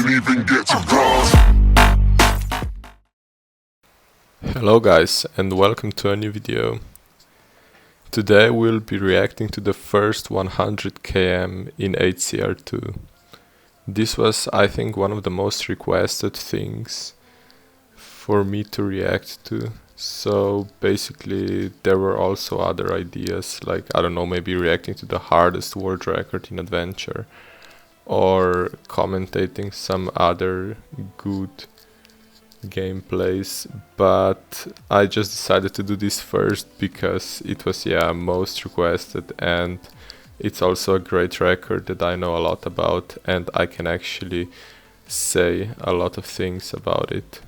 didn't even get to pause. Hello guys, and welcome to a new video. Today we'll be reacting to the first 100 km in HCR2. This was, I think, one of the most requested things for me to react to. So basically there were also other ideas, like, I don't know, maybe reacting to the hardest world record in adventure, or commentating some other good gameplays, but I just decided to do this first because it was most requested, and it's also a great record that I know a lot about and I can actually say a lot of things about it.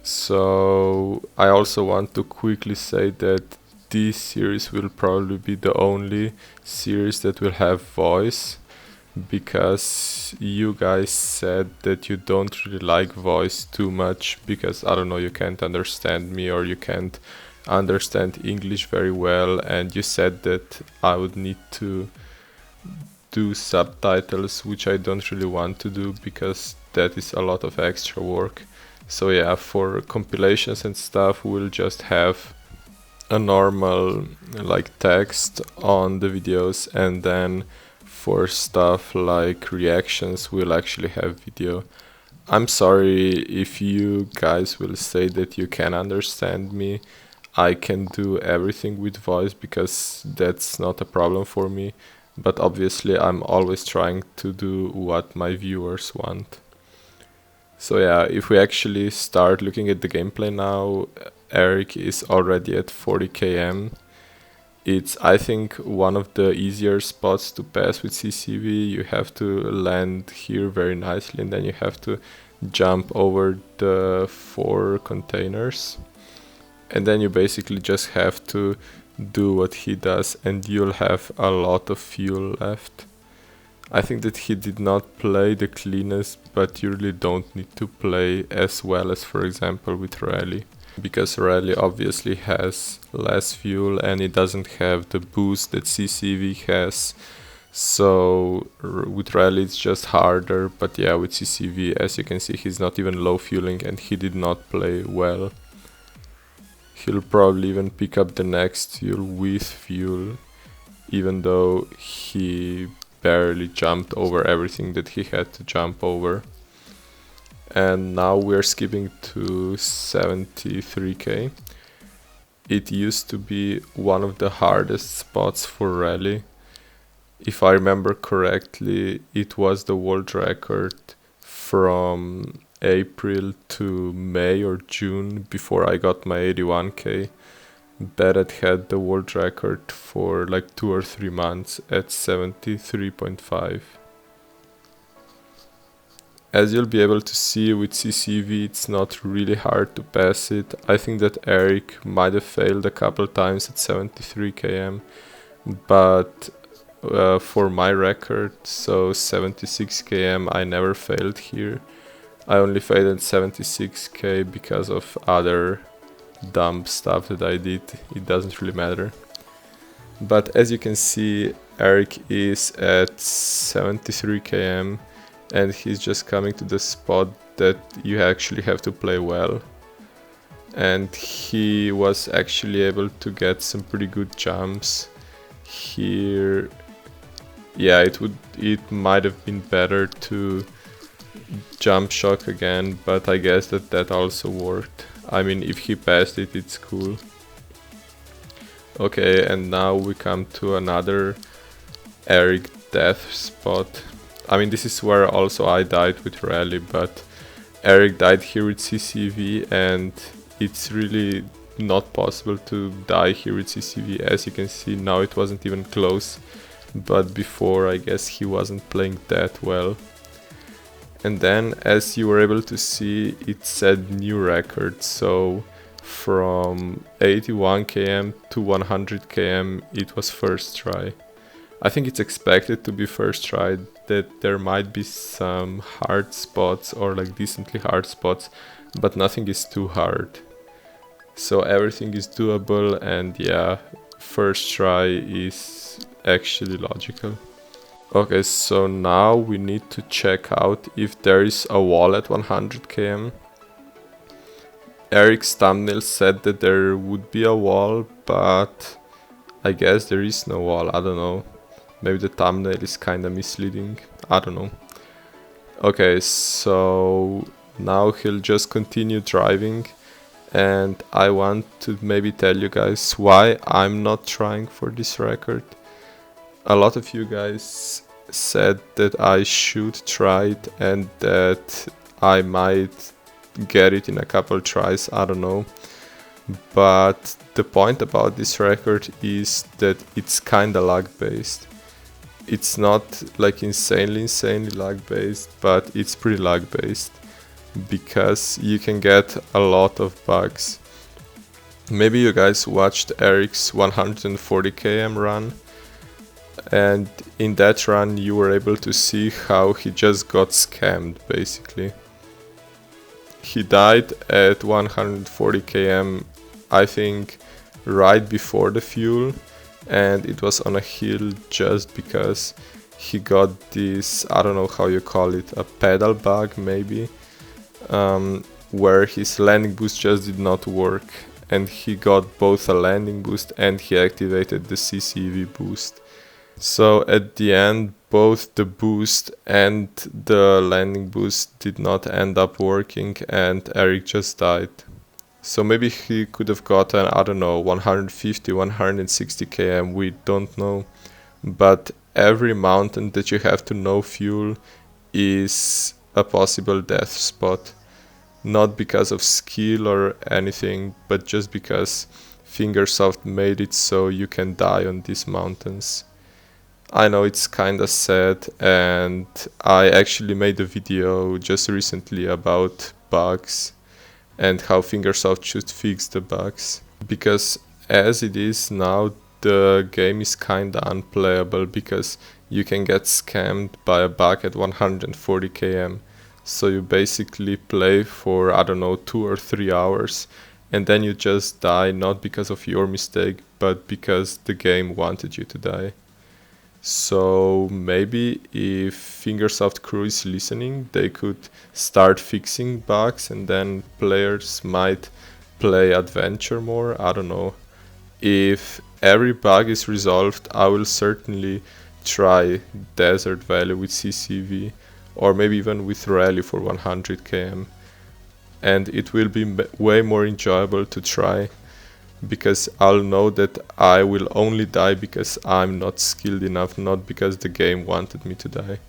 So I also want to quickly say that this series will probably be the only series that will have voice, because you guys said that you don't really like voice too much because, I don't know, you can't understand me or you can't understand English very well, and you said that I would need to do subtitles, which I don't really want to do because that is a lot of extra work. So yeah, for compilations and stuff we'll just have a normal like text on the videos, and then for stuff like reactions we'll actually have video. I'm sorry if you guys will say that you can understand me. I can do everything with voice because that's not a problem for me, but obviously I'm always trying to do what my viewers want. So yeah, if we actually start looking at the gameplay now, Eric is already at 40 km. It's, I think, one of the easier spots to pass with CCV. You have to land here very nicely, and then you have to jump over the 4 containers. And then you basically just have to do what he does, and you'll have a lot of fuel left. I think that he did not play the cleanest, but you really don't need to play as well as, for example, with Rally, because Rally obviously has less fuel and it doesn't have the boost that CCV has. So with Rally it's just harder, but yeah, with CCV, as you can see, he's not even low fueling and he did not play well. He'll probably even pick up the next fuel with fuel, even though he barely jumped over everything that he had to jump over. And now we're skipping to 73k. It used to be one of the hardest spots for Rally. If I remember correctly, it was the world record from April to May or June before I got my 81k. Bennett had the world record for like 2 or 3 months at 73.5. As you'll be able to see with CCV, it's not really hard to pass it. I think that Eric might have failed a couple times at 73 km, but for my record, so 76 km, I never failed here. I only failed at 76k because of other dumb stuff that I did. It doesn't really matter. But as you can see, Eric is at 73 km and he's just coming to the spot that you actually have to play well. And he was actually able to get some pretty good jumps here. Yeah, it might have been better to jump shock again, but I guess that also worked. I mean, if he passed it, it's cool. Okay, and now we come to another Eric death spot. I mean, this is where also I died with Rally, but Eric died here with CCV, and it's really not possible to die here with CCV. As you can see, now it wasn't even close, but before, I guess he wasn't playing that well. And then, as you were able to see, it set new records. So from 81 km to 100 km, it was first try. I think it's expected to be first try, that there might be some hard spots or like decently hard spots, but nothing is too hard. So everything is doable, and yeah, first try is actually logical. Okay, so now we need to check out if there is a wall at 100 km. Eric's thumbnail said that there would be a wall, but I guess there is no wall. I don't know. Maybe the thumbnail is kinda misleading. I don't know. Okay, so now he'll just continue driving, and I want to maybe tell you guys why I'm not trying for this record. A lot of you guys said that I should try it and that I might get it in a couple tries, I don't know. But the point about this record is that it's kinda lag based. It's not like insanely lag based, but it's pretty lag based because you can get a lot of bugs. Maybe you guys watched Eric's 140 km run, and in that run you were able to see how he just got scammed basically. He died at 140 km, I think right before the fuel, and it was on a hill just because he got this, I don't know how you call it, a pedal bug maybe, where his landing boost just did not work, and he got both a landing boost and he activated the CCV boost. So at the end, both the boost and the landing boost did not end up working, and Eric just died. So maybe he could have gotten, I don't know, 150, 160 km, we don't know. But every mountain that you have to no fuel is a possible death spot. Not because of skill or anything, but just because Fingersoft made it so you can die on these mountains. I know it's kinda sad, and I actually made a video just recently about bugs and how Fingersoft should fix the bugs. Because as it is now, the game is kinda unplayable because you can get scammed by a bug at 140 km. So you basically play for, I don't know, 2 or 3 hours, and then you just die, not because of your mistake, but because the game wanted you to die. So maybe if Fingersoft crew is listening, they could start fixing bugs, and then players might play adventure more. I don't know. If every bug is resolved, I will certainly try Desert Valley with CCV, or maybe even with Rally for 100 km. And it will be way more enjoyable to try, because I'll know that I will only die because I'm not skilled enough, not because the game wanted me to die.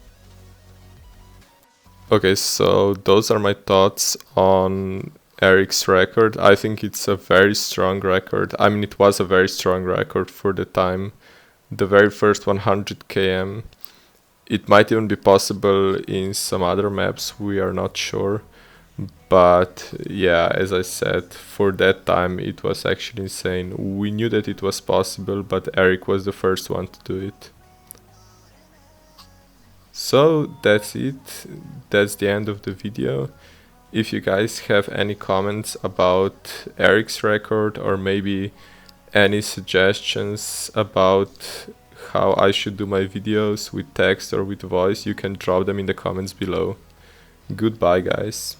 Okay, so those are my thoughts on Eric's record. I think it's a very strong record. I mean, it was a very strong record for the time. The very first 100 km. It might even be possible in some other maps, we are not sure. But yeah, as I said, for that time it was actually insane. We knew that it was possible, but Eric was the first one to do it. So that's it. That's the end of the video. If you guys have any comments about Eric's record, or maybe any suggestions about how I should do my videos with text or with voice, you can drop them in the comments below. Goodbye, guys.